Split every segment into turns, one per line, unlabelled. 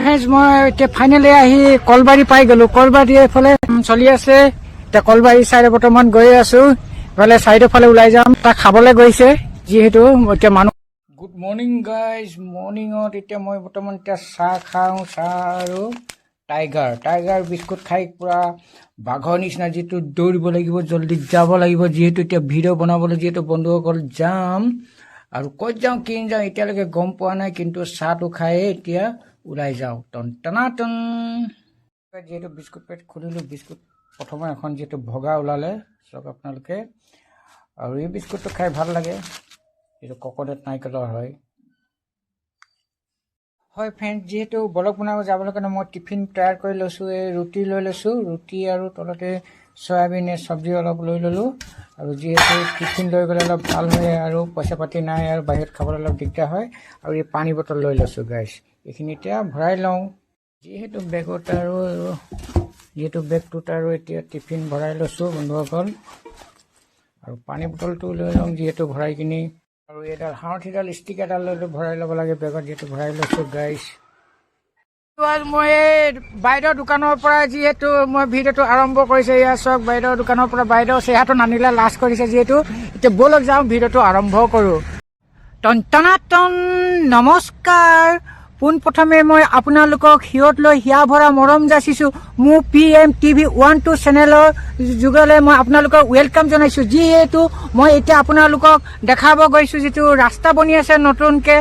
মই এতিয়া ফাইনেলি আহি কলবাৰী পাই গলো। কলবাৰী এইফালে চলি আছে। এতিয়া কলবাৰী চাইডে বৰ্তমান গৈ আছো। এইফালে চাইডৰ ফালে ওলাই যাম। তাক খাবলৈ গৈছে যিহেতু এতিয়া মানুহ। Good morning guys. মৰ্ণিঙত এতিয়া মই বৰ্তমান এতিয়া চাহ খাওঁ। চাহ আৰু টাইগাৰ বিস্কুট খাই পুৰা বাঘৰ নিচিনা যিটো দৌৰিব লাগিব, জলদি যাব লাগিব। যিহেতু এতিয়া ভিডিঅ' বনাবলৈ যিহেতু বন্ধুসকল যাম আৰু ক'ত যাওঁ কি যাওঁ এতিয়ালৈকে গম পোৱা নাই, কিন্তু চাহটো খায়ে এতিয়া ওলাই যাওঁ। টন যিহেতু বিস্কুট পেট খুলিলোঁ, বিস্কুট প্ৰথমে এখন যিহেতু ভগা ওলালে চাওক আপোনালোকে। আৰু এই বিস্কুটটো খাই ভাল লাগে, এইটো কক'নাট নাৰিকলৰ হয় ফ্ৰেণ্ড। যিহেতু ব্লগ বনাব যাবলৈ কাৰণে মই টিফিন তৈয়াৰ কৰি লৈছোঁ। এই ৰুটি লৈ লৈছোঁ, ৰুটি আৰু তলতে চয়াবিনে চব্জি অলপ লৈ ল'লোঁ। আৰু যিহেতু টিফিন লৈ গ'লে অলপ ভাল হয় আৰু পইচা পাতি নাই আৰু বাহিৰত খাবলৈ অলপ দিগদাৰ হয়। আৰু এই পানী বটল লৈ লৈছোঁ গাইছ। এইখিনি এতিয়া ভৰাই লওঁ। যিহেতু বেগটোত আৰু এতিয়া টিফিন ভৰাই লৈছোঁ বন্ধুসকল। আৰু পানী বটলটো লৈ লওঁ যিহেতু ভৰাই কিনি। আৰু এডাল হাঁৱঠিডাল ষ্টিক এডাল লৈ ভৰাই ল'ব লাগে বেগত, যিহেতু ভৰাই লৈছোঁ গাইছ। মই বাইদেউৰ দোকানৰ পৰা যিহেতু মই ভিডিঅ'টো আৰম্ভ কৰিছোঁ। এয়া চাওক বাইদেউৰ দোকানৰ পৰা বাইদেউ চেহাটো নানিলে লাজ কৰিছে যিহেতু। এতিয়া ব'লক যাওঁ ভিডিঅ'টো আৰম্ভ কৰোঁ। টন নমস্কাৰ। পোনপ্ৰথমে মই আপোনালোকক হিৰত লৈ হিয়া ভৰা মৰম যাচিছোঁ। মোৰ PM-TV12 চেনেলৰ যোগেৰে মই আপোনালোকক ৱেলকাম জনাইছোঁ। যিহেতু মই এতিয়া আপোনালোকক দেখাব গৈছোঁ যিটো ৰাস্তা বনি আছে নতুনকৈ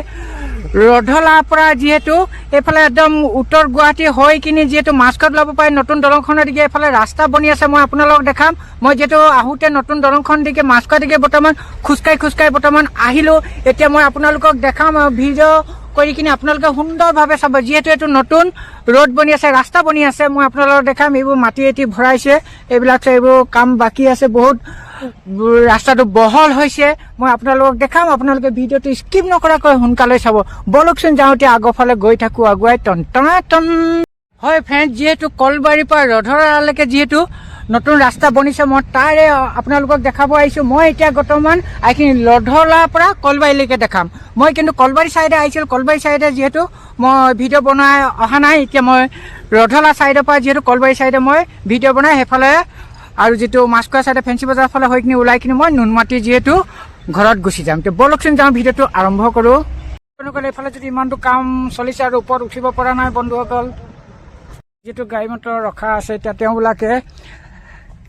ৰধলাৰ পৰা। যিহেতু এইফালে একদম উত্তৰ গুৱাহাটী হৈ কিনি যিহেতু মাছখোৱাত ল'ব পাৰি নতুন দলংখনৰ দিকে এইফালে ৰাস্তা বনি আছে। মই আপোনালোকক দেখাম। মই যিহেতু আহোঁতে নতুন দলংখন দিকে মাছখোৱা দিকে বৰ্তমান খোজকাঢ়ি বৰ্তমান আহিলোঁ। এতিয়া মই আপোনালোকক দেখাম ভিডিঅ' কৰি কিনি আপোনালোকে সুন্দৰভাৱে চাব। যিহেতু এইটো নতুন ৰোড বনি আছে, ৰাস্তা বনি আছে, মই আপোনালোকক দেখাম। এইবোৰ মাটি এটি ভৰাইছে, এইবোৰ কাম বাকী আছে। বহুত ৰাস্তাটো বহল হৈছে, মই আপোনালোকক দেখাম। আপোনালোকে ভিডিঅ'টো স্কিপ নকৰাকৈ সোনকালে চাব। বলকচোন যাওঁ এতিয়া আগৰ ফালে গৈ থাকোঁ আগুৱাই। টন হয় ফ্ৰেণ্ড, যিহেতু কলবাৰীৰ পৰা ৰধৰালৈকে যিহেতু নতুন ৰাস্তা বনিছে, মই তাৰে আপোনালোকক দেখাব আহিছোঁ। মই এতিয়া বৰ্তমান এইখিনি ৰধলাৰ পৰা কলবাৰীলৈকে দেখাম। মই কিন্তু কলবাৰী চাইডে আহিছিলোঁ। কলবাৰী চাইডে যিহেতু মই ভিডিঅ' বনাই অহা নাই। এতিয়া মই ৰধলা চাইডৰ পৰা যিহেতু কলবাৰী চাইডে মই ভিডিঅ' বনাই সেইফালে আৰু যিটো মাছখোৱা চাইডে ফেঞ্চি বজাৰৰ ফালে হৈ কিনি ওলাই কিনি মই নুনমাটি যিহেতু ঘৰত গুচি যাম। এতিয়া বলকচোন যাওঁ ভিডিঅ'টো আৰম্ভ কৰোঁ। এইফালে যদি ইমানটো কাম চলিছে আৰু ওপৰত উঠিব পৰা নাই বন্ধুসকল। যিহেতু গাড়ী মটৰ ৰখা আছে, এতিয়া তেওঁবিলাকে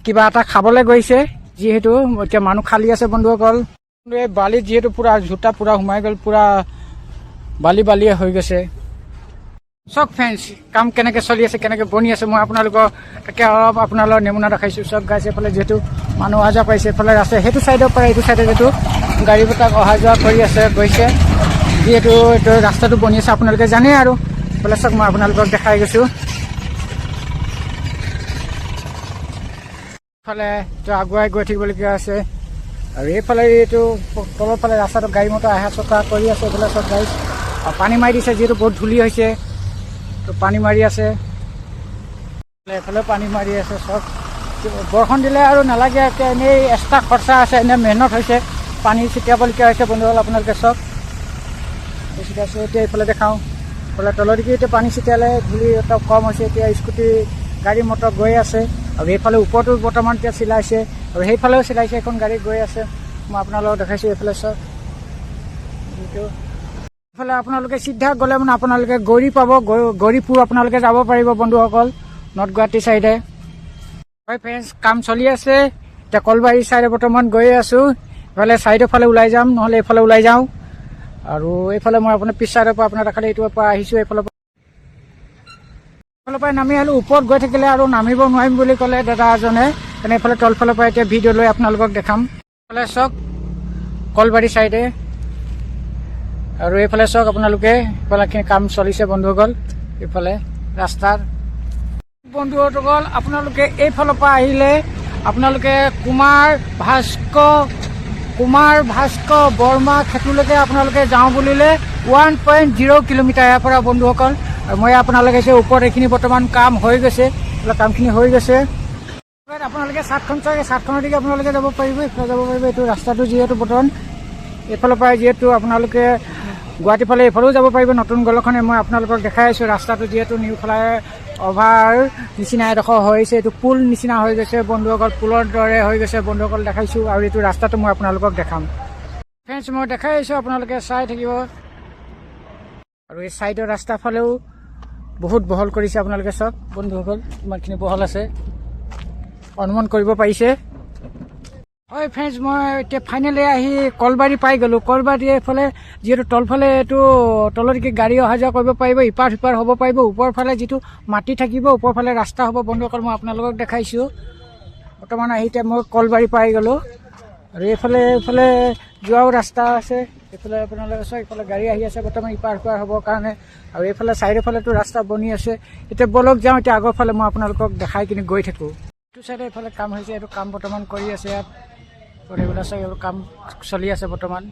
কিবা এটা খাবলৈ গৈছে। যিহেতু এতিয়া মানুহ খালী আছে বন্ধুসকল। এই বালিত যিহেতু পুৰা জোতা পুৰা সোমাই গ'ল, পুৰা বালিয়ে হৈ গৈছে। চক ফ্ৰেণ্ডছ, কাম কেনেকৈ চলি আছে, কেনেকৈ বনি আছে, মই আপোনালোকক তাকে অলপ আপোনালোকৰ নমুনা দেখাইছোঁ। চব গাইছে এইফালে যিহেতু মানুহ অহা যোৱা কৰিছে। এইফালে আছে সেইটো চাইডৰ পৰা এইটো চাইডে যিহেতু গাড়ী বিলাক অহা যোৱা কৰি আছে গৈছে। যিহেতু এইটো ৰাস্তাটো বনি আছে আপোনালোকে জানে। আৰু এইফালে চক মই আপোনালোকক দেখাই গৈছোঁ। এইফালে আগুৱাই গৈ থাকিবলগীয়া আছে। আৰু এইফালে এইটো তলৰ ফালে ৰাস্তাটো গাড়ী মটৰ অহা চকা কৰি আছে। এইফালে চব গাড়ী আৰু পানী মাৰি দিছে, যিহেতু বহুত ধূলি হৈছে তো পানী মাৰি আছে। এইফালে পানী মাৰি আছে। চব বৰষুণ দিলে আৰু নালাগে, এতিয়া এনেই এক্সট্ৰা খৰচা আছে, এনেই মেহনত হৈছে, পানী ছিটিয়াবলগীয়া হৈছে বন্ধুসকল। আপোনালোকে চব ছিটিয়াইছে। এতিয়া এইফালে দেখাওঁ, এইফালে তলৰ দিকে এতিয়া পানী ছিটিয়ালে ধূলি অলপ কম হৈছে। এতিয়া স্কুটি গাড়ী মটৰ গৈ আছে। আৰু এইফালে ওপৰতো বৰ্তমান এতিয়া চিলাইছে আৰু সেইফালেও চিলাইছে, এখন গাড়ী গৈ আছে। মই আপোনালোকক দেখাইছোঁ। এইফালে চব এইফালে আপোনালোকে চিধা গ'লে মানে আপোনালোকে গৌৰী পাব। গৌৰীপুৰ আপোনালোকে যাব পাৰিব বন্ধুসকল, নৰ্থ গুৱাহাটী চাইডে। হয় ফ্ৰেণ্ডছ, কাম চলি আছে। এতিয়া কলবাৰী চাইডে বৰ্তমান গৈ আছোঁ। এইফালে চাইডৰ ফালে ওলাই যাম, নহ'লে এইফালে ওলাই যাওঁ। আৰু এইফালে মই আপোনাৰ পিছ চাইডৰ পৰা আপোনাৰ দেখালে এইটোৰ পৰা আহিছোঁ। এইফালৰ পৰা নামি আহিলোঁ। ওপৰত গৈ থাকিলে আৰু নামিব নোৱাৰিম বুলি ক'লে দাদা এজনে, তেনে এইফালে তলফালৰ পৰা এতিয়া ভিডিঅ' লৈ আপোনালোকক দেখাম। এইফালে চাওক কলবাৰী চাইডে, আৰু এইফালে চাওক আপোনালোকে এইফালেখিনি কাম চলিছে বন্ধুসকল। এইফালে ৰাস্তাৰ বন্ধুসকল আপোনালোকে এইফালৰ পৰা আহিলে আপোনালোকে কুমাৰ ভাস্কৰ বৰ্মা খেতুলৈকে আপোনালোকে যাওঁ বুলিলে 1.0 কিলোমিটাৰ ইয়াৰ পৰা বন্ধুসকল। আৰু মই আপোনালোকে ওপৰত এইখিনি বৰ্তমান কাম হৈ গৈছে, কামখিনি হৈ গৈছে। আপোনালোকে চাটখনৰ দিকে আপোনালোকে যাব পাৰিব, এইফালে যাব পাৰিব। এইটো ৰাস্তাটো যিহেতু বৰ্তমান এইফালৰ পৰা যিহেতু আপোনালোকে গুৱাহাটী ফালে এইফালেও যাব পাৰিব নতুন গলখনে মই আপোনালোকক দেখাই আছোঁ ৰাস্তাটো যিহেতু নিউ ফ্লাই অভাৰ নিচিনা এডোখৰ হৈছে এইটো পুল নিচিনা হৈ গৈছে বন্ধুসকল পুলৰ দৰে হৈ গৈছে বন্ধুসকল দেখাইছোঁ আৰু এইটো ৰাস্তাটো মই আপোনালোকক দেখাম ফ্ৰেণ্ডছ মই দেখাই আহিছোঁ আপোনালোকে চাই থাকিব আৰু এই ছাইডৰ ৰাস্তাৰ ফালেও বহুত বহল কৰিছে আপোনালোকে চাওক বন্ধুসকল ইমানখিনি বহল আছে অনুমান কৰিব পাৰিছে হয় ফ্ৰেণ্ডছ মই এতিয়া ফাইনেলি আহি কলবাৰী পাই গ'লোঁ কলবাৰী এইফালে যিহেতু তলফালে এইটো তললৈকে গাড়ী অহা যোৱা কৰিব পাৰিব ইপাৰ সিপাৰ হ'ব পাৰিব ওপৰ ফালে যিটো মাটি থাকিব ওপৰ ফালে ৰাস্তা হ'ব বন্ধুসকল মই আপোনালোকক দেখাইছোঁ বৰ্তমান আহি এতিয়া মই কলবাৰী পাই গ'লোঁ আৰু এইফালে যোৱাও ৰাস্তা আছে এইফালে আপোনালোকে চাওক এইফালে গাড়ী আহি আছে বৰ্তমান ইপাৰ সিপাৰ হ'বৰ কাৰণে আৰু এইফালে চাইডৰ ফালেতো ৰাস্তা বনি আছে এতিয়া বলক যাওঁ এতিয়া আগৰ ফালে মই আপোনালোকক দেখাই কিনি গৈ থাকোঁ এইটো চাইডে এইফালে কাম হৈছে এইটো কাম বৰ্তমান কৰি আছে ইয়াত এইবিলাক চাই এইবোৰ কাম চলি আছে বৰ্তমান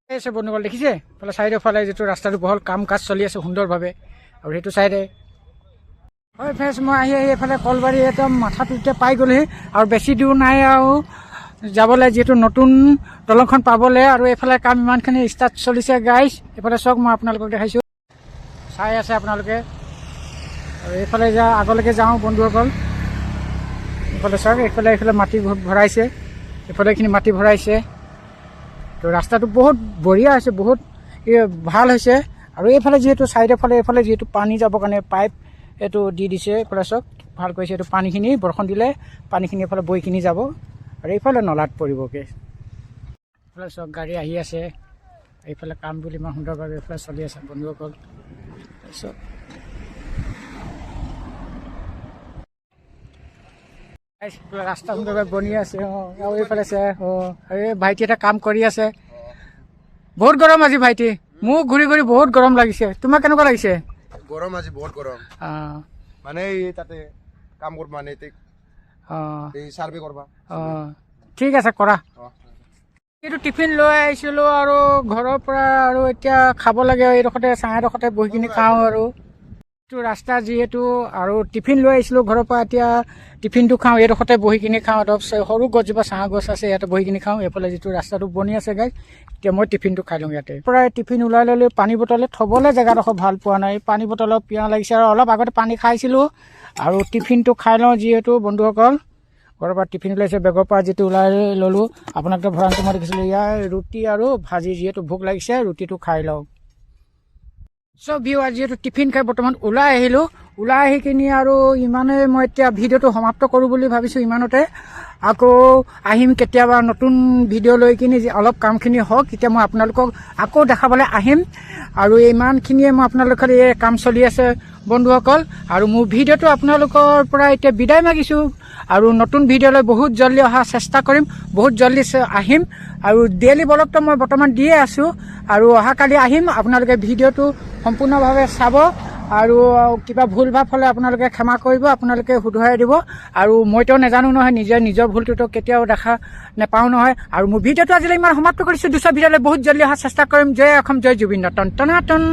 আছে বন্ধুসকল দেখিছে এইফালে চাইডৰ ফালে যিটো ৰাস্তাটো বহল কাম কাজ চলি আছে সুন্দৰভাৱে আৰু সেইটো চাইডে হয় ফ্ৰেণ্ডছ মই আহি এইফালে কলবাৰী একদম মাথাটো এতিয়া পাই গ'লোহি আৰু বেছি দূৰ নাই আৰু যাবলৈ যিহেতু নতুন দলংখন পাবলৈ আৰু এইফালে কাম ইমানখিনি ষ্টাৰ্ট চলিছে গাইজ এইফালে চাওক মই আপোনালোকক দেখাইছোঁ চাই আছে আপোনালোকে আৰু এইফালে আগলৈকে যাওঁ বন্ধুসকল এইফালে চাওক এইফালে মাটি ভৰাইছে এইফালে এইখিনি মাটি ভৰাইছে তো ৰাস্তাটো বহুত বঢ়িয়া হৈছে বহুত ভাল হৈছে আৰু এইফালে যিহেতু চাইডৰ ফালে এইফালে যিহেতু পানী যাবৰ কাৰণে পাইপ এইটো দি দিছে এইফালে চাওক ভাল কৰিছে এইটো পানীখিনি বৰষুণ দিলে পানীখিনি এইফালে বৈখিনি যাব আৰু এইফালে নলাত পৰিবগৈ এইফালে চাওক গাড়ী আহি আছে এইফালে কাম বুলি ইমান সুন্দৰভাৱে এইফালে চলি আছে বন্ধুসকল তাৰপিছত ৰাস্তা সুন্দৰভাৱে বনি আছে আৰু এইফালে আছে এই ভাইটি এটা কাম কৰি আছে বহুত গৰম আজি ভাইটি মোক ঘূৰি ঘূৰি বহুত গৰম লাগিছে তোমাক কেনেকুৱা লাগিছে
গৰম আজি বহুত গৰম মানে তাতে কাম কৰিব মানে এই সাৰ্ভে কৰবা
ঠিক আছে কৰা এইটো টিফিন লৈ আহিছিলোঁ আৰু ঘৰৰ পৰা আৰু এতিয়া খাব লাগে এইডোখৰতে চাঙাডোখৰতে বহি কিনি খাওঁ আৰু এইটো ৰাস্তা যিহেতু আৰু টিফিন লৈ আহিছিলোঁ ঘৰৰ পৰা এতিয়া টিফিনটো খাওঁ এইডোখৰতে বহি কিনি খাওঁ অলপ সৰু গছজোপা চাঙা গছ আছে ইয়াতে বহি কিনি খাওঁ এইফালে যিটো ৰাস্তাটো বনি আছে গাইজ এতিয়া মই টিফিনটো খাই লওঁ ইয়াতে প্ৰায় টিফিন ওলাই ল'লে পানী বটলে থ'বলৈ জেগাডোখৰ ভাল পোৱা নাই পানী বটলত পিয়াহ লাগিছে আৰু অলপ আগতে পানী খাইছিলোঁ আৰু টিফিনটো খাই লওঁ যিহেতু বন্ধুসকল ঘৰৰ পৰা টিফিন ওলাইছে বেগৰ পৰা যিটো ওলাই ল'লোঁ আপোনাক ভৰাংটো মই দেখিছিলোঁ ইয়াৰ ৰুটি আৰু ভাজি যিহেতু ভোক লাগিছে ৰুটিটো খাই লওঁ চব ভিউৱাৰ যিহেতু টিফিন খাই বৰ্তমান ওলাই আহিলোঁ ওলাই আহি কিনি আৰু ইমানেই মই এতিয়া ভিডিঅ'টো সমাপ্ত কৰোঁ বুলি ভাবিছোঁ ইমানতে আকৌ আহিম কেতিয়াবা নতুন ভিডিঅ' লৈ কিনি অলপ কামখিনি হওক তেতিয়া মই আপোনালোকক আকৌ দেখাবলৈ আহিম আৰু ইমানখিনিয়ে মই আপোনালোকৰ এই কাম চলি আছে বন্ধুসকল আৰু মোৰ ভিডিঅ'টো আপোনালোকৰ পৰা এতিয়া বিদায় মাগিছোঁ আৰু নতুন ভিডিঅ'লৈ বহুত জল্দি অহাৰ চেষ্টা কৰিম বহুত জল্দি আহিম আৰু ডেইলি ব্লগটো মই বৰ্তমান দিয়ে আছোঁ আৰু অহাকালি আহিম আপোনালোকে ভিডিঅ'টো সম্পূৰ্ণভাৱে চাব আৰু কিবা ভুল ভাৱ হ'লে আপোনালোকে ক্ষমা কৰিব আপোনালোকে শুধৰাই দিব আৰু মইতো নাজানো নহয় নিজৰ ভুলটোতো কেতিয়াও দেখা নাপাওঁ নহয় আৰু মোৰ ভিডিঅ'টো আজিলৈ ইমান সমাপ্ত কৰিছোঁ দুটা ভিডিঅ'লৈ বহুত জল্দি অহাৰ চেষ্টা কৰিম জয় অসম জয় জুবিন টন টনাটন